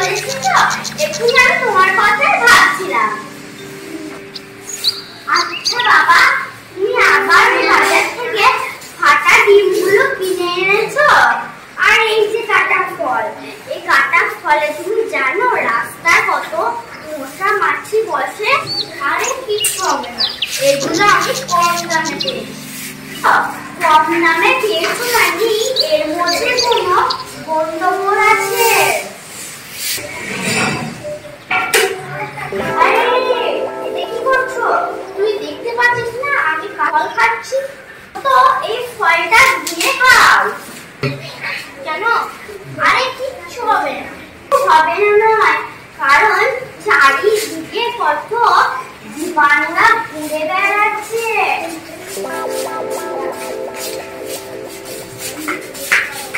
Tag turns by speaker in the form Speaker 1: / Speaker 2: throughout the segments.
Speaker 1: বলেছি তো, এক্ষুনি আমি তোমার কথাই ভাবছিলাম। আচ্ছা বাবা, তুমি আবার বাজার থেকে ফাটা ডিমগুলো কিনে এনেছো? আর এই যে কাটা ফল, এই কাটা ফলে তুমি জানো রাস্তায় কত মশা মাছি বসে? আরে কিচ্ছু হবে না, এগুলো আমি কম দামে পেয়েছি। কম দামে পেয়েছো মানে এর মধ্যে কোনো গন্ডগোল আছে? আরে এটা কি করছো? তুই দেখতে পাচ্ছিস না আমি ফল খাচ্ছি? তো এই ফলটা দিয়ে খাও। কেন? আরে কিচ্ছু হবে না, হবে না নয়, কারণ চারিদিকে কত জীবাণুরা ঘুরে বেড়াচ্ছে।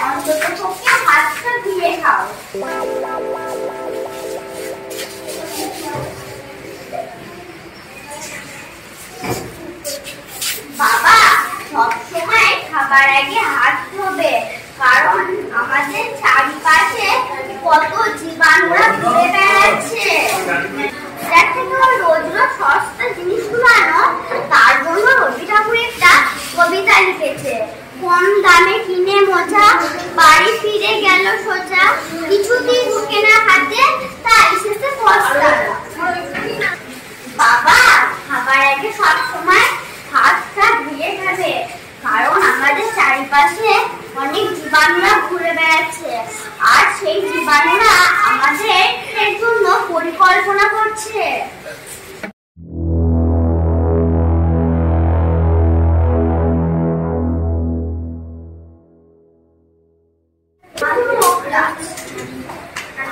Speaker 1: অন্তত পক্ষে হাতটা ধুয়ে খাও। বাবা, সবসময় খাবার আগে হাত ধোবে, কারণ আমাদের চারিপাশে কত জীবাণুরা ঘুরে বেড়াচ্ছে। যার থেকে রোজ রোজ সস্তা জিনিসগুলো আনো, তার জন্য রবি ঠাকুর একটা কবিতা লিখেছে। কম দামে কিনে মোজা, বাড়ি ফিরে গেল সোজা, কিছুতেই ঢুকে না হাতে, তাই শেষে পস্তালো। বাবা, খাবার আগে সবসময় হাতটা ধুয়ে খাবে, কারণ আমাদের চারিপাশে অনেক জীবাণুরা ঘুরে বেড়াচ্ছে, আর সেই জীবাণুরা আমাদের জন্য পরিকল্পনা করছে।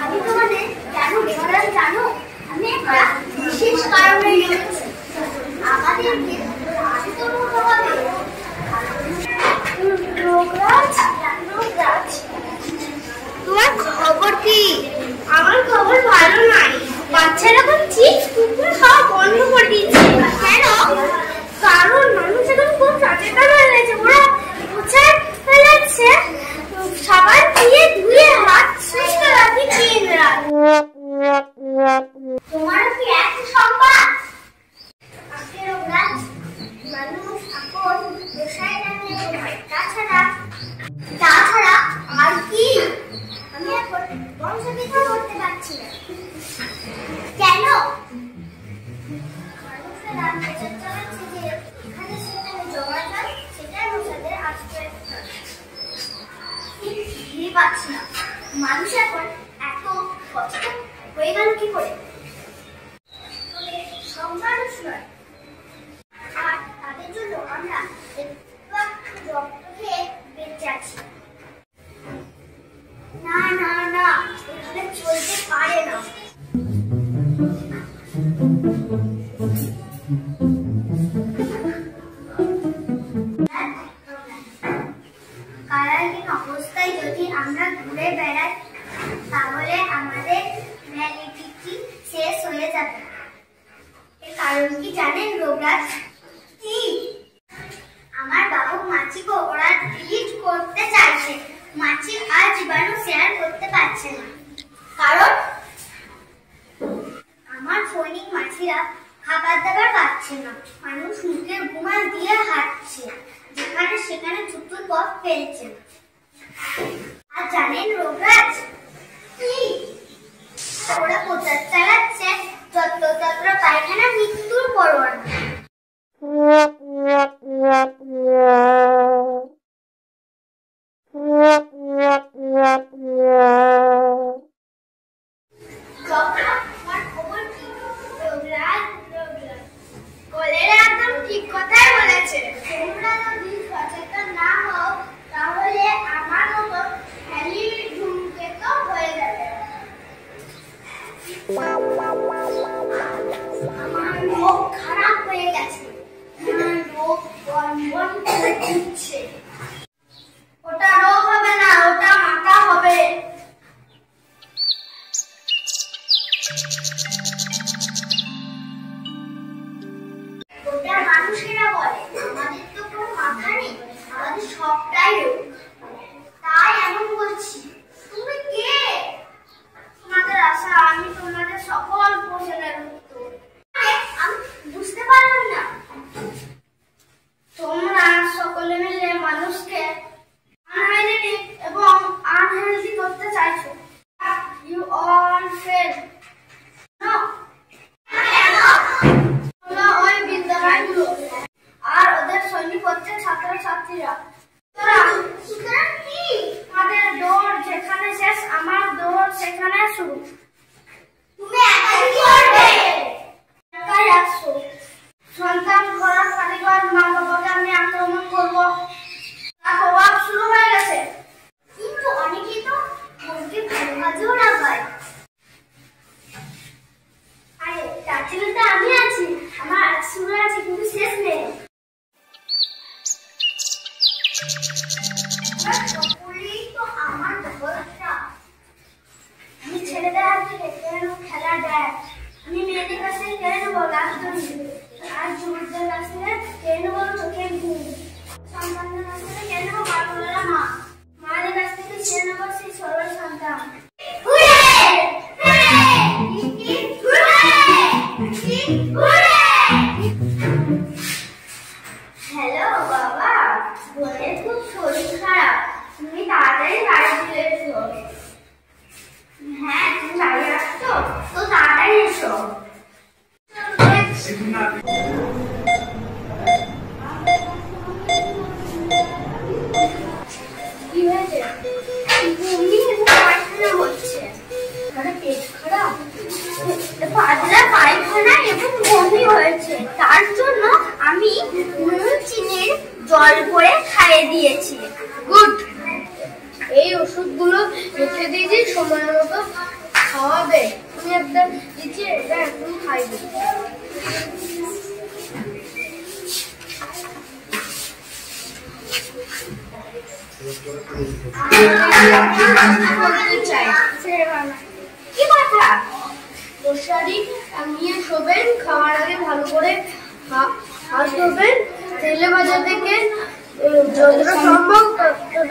Speaker 1: আমি তোমাদের কেন ডেকেছি জানো? আমি একটা বিশেষ কারণে ডেকেছি। আমাদেরকে শান্ত হতে হবে। তোমার খবর কি? আমার খবর ভালো নাই। বাচ্চারা এখন চিপস কুকুর খাওয়া বন্ধ করে দিয়েছে। কেন? কারণ মানুষ এখন খুব সচেতন হয়ে গেছে, ওরা উচ্চার ফেলাচ্ছে সাবান দিয়ে ধুয়ে হাত সুস্থ রাখি দিন রাত। তোমার কি একই সংবাদ? মানুষ এখন রসায়নে তাছাড়া আর কি? আমি এখন বংশবিদ্যা করতে পারছি না। কেন? মানুষেরা প্রচার চালাচ্ছে যে এখানে সেখানে জমা জল, সেটাই মশাদের আশ্রয়স্থল। ঠিক পাচ্ছি না, মানুষ এখন এত সচেতন হয়ে গেল কি করে? সব মানুষ নয়, আর তাদের জন্য আমরা রক্ত খেয়ে বেঁচে আছি। না না না, এখানে চলতে পারে না। কারাহীন অবস্থায় যদি আমরা ঘুরে বেড়াই, তাহলে আমাদের ভ্যালিডিটি শেষ হয়ে যাবে। এর কারণ কি জানেন রোগরাজ? কি? আমার বাবু মাছিকে ওরা ডিলিট করতে চাইছে। মাছি আর জীবাণু শেয়ার করতে পারছে না, কারণ আমার সৈনিক মাছিরা খাবার দাবার পাচ্ছে না। মানুষ মুখে রুমাল দিয়ে হাঁটছে, যেখানে সেখানে থুতুর পথ ফেলছে। আর জানেন রোগরাজ কি? ওরা প্রচার চালাচ্ছে যত্র পায়খানা মৃত্যুর পরোয়ানা। ঠিক কথাই বলেছে। তোমরা যদি সচেতন না হও, তাহলে আমার মতো খালি ধূমকেতু হয়ে যাবে। আমার মুখ খারাপ হয়ে গেছে, রোগ বনবন করে দিচ্ছে। ওটা রোগ হবে না, ওটা মাথা হবে। ওটা মানুষেরা বলে, আমাদের তো কোনো মাথা নেই, আমাদের সবটাই রোগ। তাই এমন বলছি। তুমি কে? মাথা শুরু। তুমি একাই করবে? একাই আসছো। সন্তান করার কারিগর মা বাবাকে আমি আক্রমণ করবো, তার প্রভাব শুরু হয়ে গেছে। কিন্তু অনেকেই তো বলতে ভালো কাজেও না পায়। আরে তার জন্য তো আমি আছি, আমার শুরু আছে কিন্তু শেষ নেই। সকলেই তো আমার ভরসা। আমি ছেলেদের হাতে কেড়ে নেবো খেলা দেয়, আমি মেয়েদের কাছ থেকে কেড়ে নেবো রাজধানী, আর যুবকদের কাছ থেকে কেড়ে নেবো চোখের ঘুম, সন্তানদের কাছ থেকে কেড়ে নেবো বাবা মা, মায়ের কাছ থেকে কেড়ে নেবো সেই সরল সন্তান। হ্যালো বাবা, বোনের খুব শরীর খারাপ, তুমি তাড়াতাড়ি বাড়ি চলে এসো। হ্যাঁ তুমি বাড়ি আসছো তো তাড়াতাড়ি এসো। কি হয়েছে? বমি এবং পায়খানা হচ্ছে। পেট খারাপ, পাতলা পায়খানা এবং বমি হয়েছে, তার জন্য আমি নুন চিনির জল করে খাইয়ে দিয়েছি।
Speaker 2: গুড। এই ওষুধগুলো রেখে দিয়েছি, সময় মতো খাওয়াবে। তুমি একটা দিচ্ছি, এটা এখন খাইবে।
Speaker 1: কি কথা?
Speaker 2: মশারি নিয়ে শোবেন, খাওয়ার আগে ভালো করে হাত ধোবেন, তেলে ভাজা থেকে যতটা সম্ভব ততটা